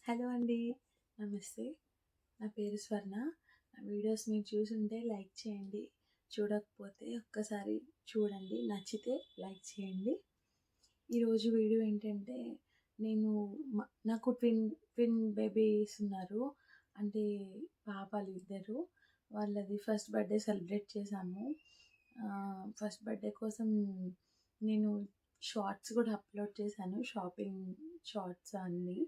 Hello అండి. నమస్తే. నా పేరు స్వర్ణ. నా వీడియోస్ మీరు చూసుంటే లైక్ చేయండి. చూడకపోతే ఒక్కసారి చూడండి. నచ్చితే లైక్ చేయండి. ఈరోజు వీడియో ఏంటంటే నేను నాకు ట్విన్ బేబీస్ ఉన్నారు. అంటే పాపలు ఇద్దరు. వాళ్ళది ఫస్ట్ బర్త్డే సెలబ్రేట్ చేశాము. ఫస్ట్ బర్త్డే కోసం నేను షార్ట్స్ కూడా అప్లోడ్ చేశాను. షాపింగ్ షార్ట్స్ అన్నీ.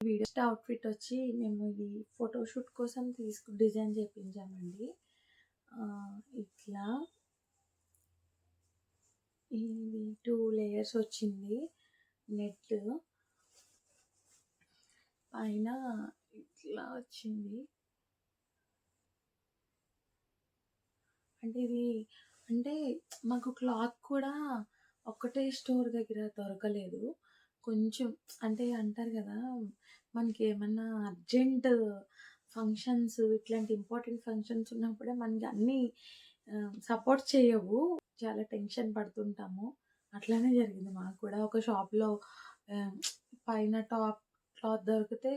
వీడియో అవుట్ఫిట్ వచ్చి మేము ఇది ఫోటోషూట్ కోసం డిజైన్ చేయించామండి. ఇట్లా ఇది 2 లేయర్స్ వచ్చింది. నెట్ పైన ఇట్లా వచ్చింది. అంటే మాకు క్లాత్ కూడా ఒక్కటే స్టోర్ దగ్గర దొరకలేదు. కొంచెం అంటే అంటారు కదా, మనకి ఏమన్నా అర్జెంట్ ఫంక్షన్స్, ఇట్లాంటి ఇంపార్టెంట్ ఫంక్షన్స్ ఉన్నప్పుడే మనకి అన్నీ సపోర్ట్ చేయవు. చాలా టెన్షన్ పడుతుంటాము. అట్లానే జరిగింది మాకు కూడా. ఒక షాప్లో పైన టాప్ క్లాత్ దొరికితే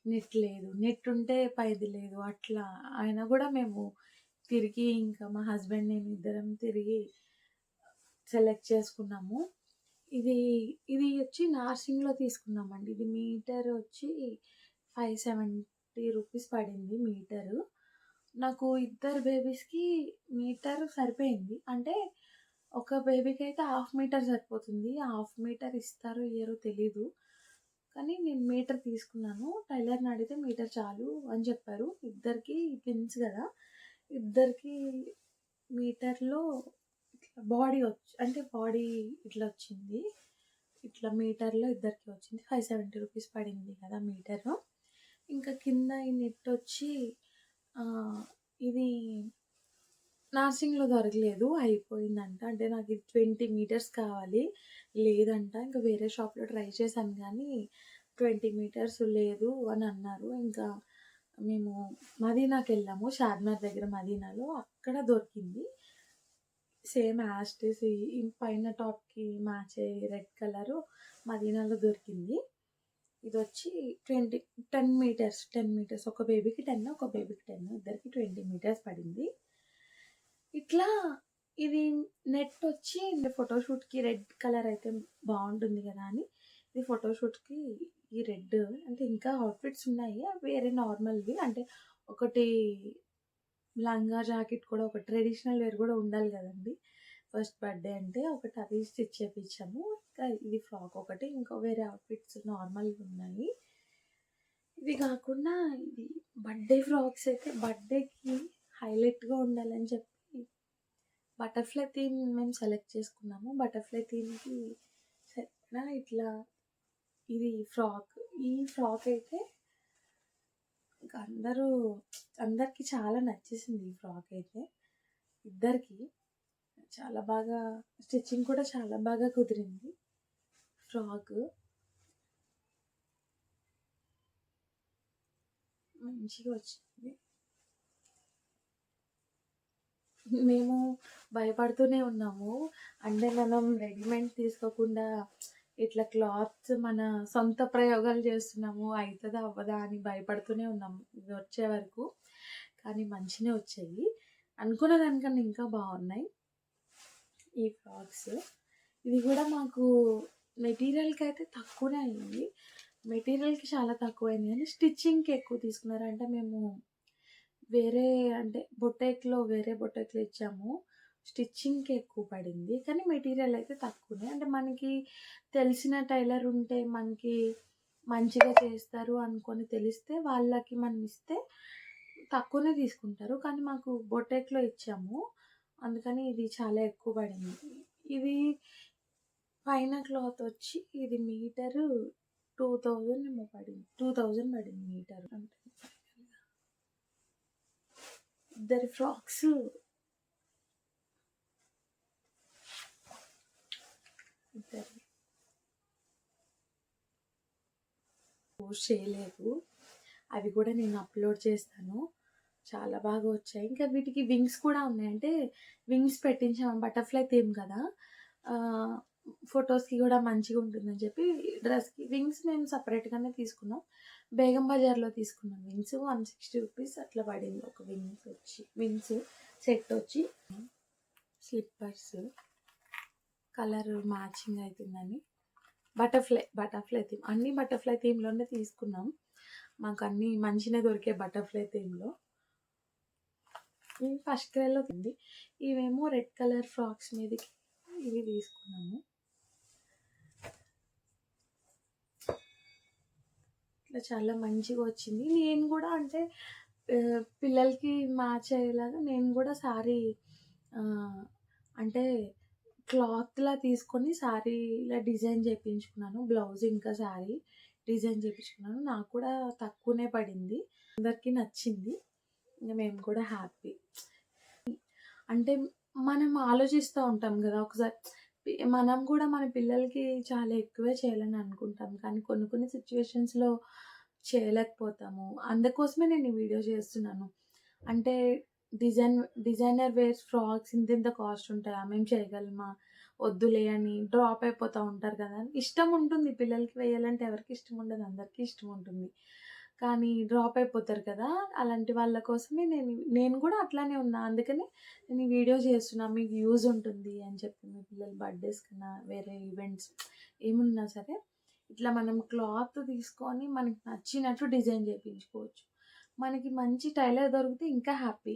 నెట్ లేదు, నెట్ ఉంటే పైది లేదు. అట్లా అయినా కూడా మేము తిరిగి ఇంకా మా హస్బెండ్ నేను ఇద్దరం తిరిగి సెలెక్ట్ చేసుకున్నాము. ఇది వచ్చి నార్సింగ్లో తీసుకున్నామండి. ఇది మీటర్ వచ్చి 570 రూపీస్ పడింది మీటరు. నాకు ఇద్దరు బేబీస్కి మీటర్ సరిపోయింది. అంటే ఒక బేబీకి అయితే 1/2 మీటర్ సరిపోతుంది. 1/2 మీటర్ ఇస్తారో ఇయ్యరో తెలీదు. కానీ నేను మీటర్ తీసుకున్నాను. టైలర్ని అడిగితే మీటర్ చాలు అని చెప్పారు. ఇద్దరికి ట్విన్స్ కదా, ఇద్దరికి మీటర్లో ఇట్లా బాడీ అంటే బాడీ ఇట్లా వచ్చింది. ఇట్లా మీటర్లో ఇద్దరికి వచ్చింది. 570 రూపీస్ పడింది కదా మీటరు. ఇంకా కింద ఈ నెట్ వచ్చి ఇది నార్సింగ్లో దొరకలేదు, అయిపోయిందంట. అంటే నాకు ఇది 20 మీటర్స్ కావాలి, లేదంట. ఇంకా వేరే షాప్లో ట్రై చేశాను కానీ 20 మీటర్స్ లేదు అని అన్నారు. ఇంకా మేము మదీనాకి వెళ్ళాము. షాద్నగర్ దగ్గర మదీనాలో అక్కడ దొరికింది. సేమ్ యాస్టిస్ పైన టాప్కి మ్యాచ్ అయ్యే రెడ్ కలరు మదీనాలో దొరికింది. ఇది వచ్చి 10 మీటర్స్. ఒక బేబీకి 10, ఒక బేబీకి 10, ఇద్దరికి 20 మీటర్స్ పడింది. ఇట్లా ఇది నెట్ వచ్చి ఫోటోషూట్కి రెడ్ కలర్ అయితే బాగుంటుంది కదా అని ఇది ఫోటోషూట్కి ఈ రెడ్. అంటే ఇంకా అవుట్ఫిట్స్ ఉన్నాయి, వేరే నార్మల్వి. అంటే ఒకటి లంగా జాకెట్ కూడా, ఒక ట్రెడిషనల్ వేర్ కూడా ఉండాలి కదండి ఫస్ట్ బర్త్డే అంటే. ఒకటి అది స్టిచ్ చేయించాము. ఇంకా ఇది ఫ్రాక్ ఒకటి, ఇంకా వేరే అవుట్ఫిట్స్ నార్మల్గా ఉన్నాయి. ఇవి కాకుండా ఇది బర్త్డే ఫ్రాక్స్ అయితే బర్త్డేకి హైలైట్గా ఉండాలని చెప్పి బటర్ఫ్లై థీమ్ మేము సెలెక్ట్ చేసుకున్నాము. బటర్ఫ్లై థీమ్కి సరిపడా ఇట్లా ఇది ఫ్రాక్. ఈ ఫ్రాక్ అయితే ఇంకా అందరికీ చాలా నచ్చేసింది. ఈ ఫ్రాక్ అయితే ఇద్దరికి చాలా బాగా, స్టిచ్చింగ్ కూడా చాలా బాగా కుదిరింది. ఫ్రాక్ మంచిగా వచ్చింది. మేము భయపడుతూనే ఉన్నాము. అంటే మనం రెడీమేడ్ తీసుకోకుండా ఇట్లా క్లాత్స్ మన సొంత ప్రయోగాలు చేస్తున్నాము, అవుతుందా అవ్వదా అని భయపడుతూనే ఉన్నాము ఇది వచ్చే వరకు. కానీ మంచిగా వచ్చాయి. అనుకున్న దానికన్నా ఇంకా బాగున్నాయి ఈ ఫ్రాక్స్. ఇది కూడా మాకు మెటీరియల్కి అయితే తక్కువనే అయింది. మెటీరియల్కి చాలా తక్కువైంది కానీ స్టిచ్చింగ్కి ఎక్కువ తీసుకున్నారు. అంటే మేము వేరే బొటేక్లో ఇచ్చాము. స్టిచ్చింగ్కి ఎక్కువ పడింది కానీ మెటీరియల్ అయితే తక్కువనే. అంటే మనకి తెలిసిన టైలర్ ఉంటే, మనకి మంచిగా చేస్తారు అనుకొని తెలిస్తే వాళ్ళకి మనం ఇస్తే తక్కువనే తీసుకుంటారు. కానీ మాకు బొటేక్లో ఇచ్చాము, అందుకని ఇది చాలా ఎక్కువ పడింది. ఇది పైన క్లాత్ వచ్చి ఇది మీటరు 2000 పడింది. 2000 పడింది మీటరు. అంటే ఇద్దరి ఫ్రాక్స్ పోస్ట్ చేయలేదు, అవి కూడా నేను అప్లోడ్ చేస్తాను. చాలా బాగా వచ్చాయి. ఇంకా వీటికి వింగ్స్ కూడా ఉన్నాయి. అంటే వింగ్స్ పెట్టించాము, బటర్ఫ్లై థీమ్ కదా. ఫోటోస్‌కి గూడా మంచిగుంటుందని చెప్పి డ్రెస్‌కి వింగ్స్ మేము సెపరేట్‌గానే తీసుకున్నాం. బేగం బజార్‌లో తీసుకున్నాం వింగ్స్. 160 రూపీస్ అట్లా పడింది ఒక వింగ్స్ సెట్ వచ్చి. స్లిప్పర్స్ కలర్ మ్యాచింగ్ అయితుందని బటర్‌ఫ్లై థీమ్. అన్నీ బటర్‌ఫ్లై థీమ్‌లోనే తీసుకున్నాం. మాకన్నీ మంచినే దొరికాయి బటర్‌ఫ్లై థీమ్‌లో. ఫస్ట్ క్రైలో ఉంది. ఇవేమో రెడ్ కలర్ ఫ్రాక్స్ మీదకి ఇవి తీసుకున్నాము. ఇట్లా చాలా మంచిగా వచ్చింది. నేను గూడా అంటే పిల్లలకి మ్యాచ్ అయ్యేలాగా నేను గూడా శారీ అంటే క్లాత్‌లా తీసుకొని శారీలా డిజైన్ చేపించుకున్నాను. బ్లౌజ్ ఇంకా శారీ డిజైన్ చేపించుకున్నాను. నాకు కూడా తక్కువనే పడింది. అందరికీ నచ్చింది. ఇంక మేము కూడా హ్యాపీ. అంటే మనం ఆలోచిస్తూ ఉంటాం గదా! ఒకసారి మనం కూడా మన పిల్లలకి చాలా ఎక్కువే చేయాలని అనుకుంటాం. కానీ కొన్ని కొన్ని సిట్యుయేషన్స్‌లో చేయలేకపోతాము. అందుకోసమే నేను ఈ వీడియో చేస్తున్నాను. అంటే డిజైన్ డిజైనర్ వేర్ ఫ్రాక్స్ ఇంతింత కాస్ట్ ఉంటాయా? మేము చేయగలమా? వద్దులే అని డ్రాప్ అయిపోతా ఉంటారు కదా! ఇష్టం ఉంటుంది పిల్లలకి వేయాలంటే ఎవరికి ఇష్టం ఉండదు. అందరికీ ఇష్టం ఉంటుంది. కానీ డ్రాప్ అయిపోతారు కదా! అలాంటి వాళ్ళ కోసమే నేను కూడా అట్లానే ఉన్నా. అందుకనే నేను ఈ వీడియో చేస్తున్నా. మీకు యూజ్ ఉంటుంది అని చెప్పి మీ పిల్లల బర్త్‌డేస్ కన్నా వేరే ఈవెంట్స్ ఏమున్నా సరే ఇట్లా మనం క్లాత్ తీసుకొని మనకి నచ్చినట్టు డిజైన్ చేపించుకోవచ్చు. మనకి మంచి టైలర్ దొరికితే ఇంకా హ్యాపీ.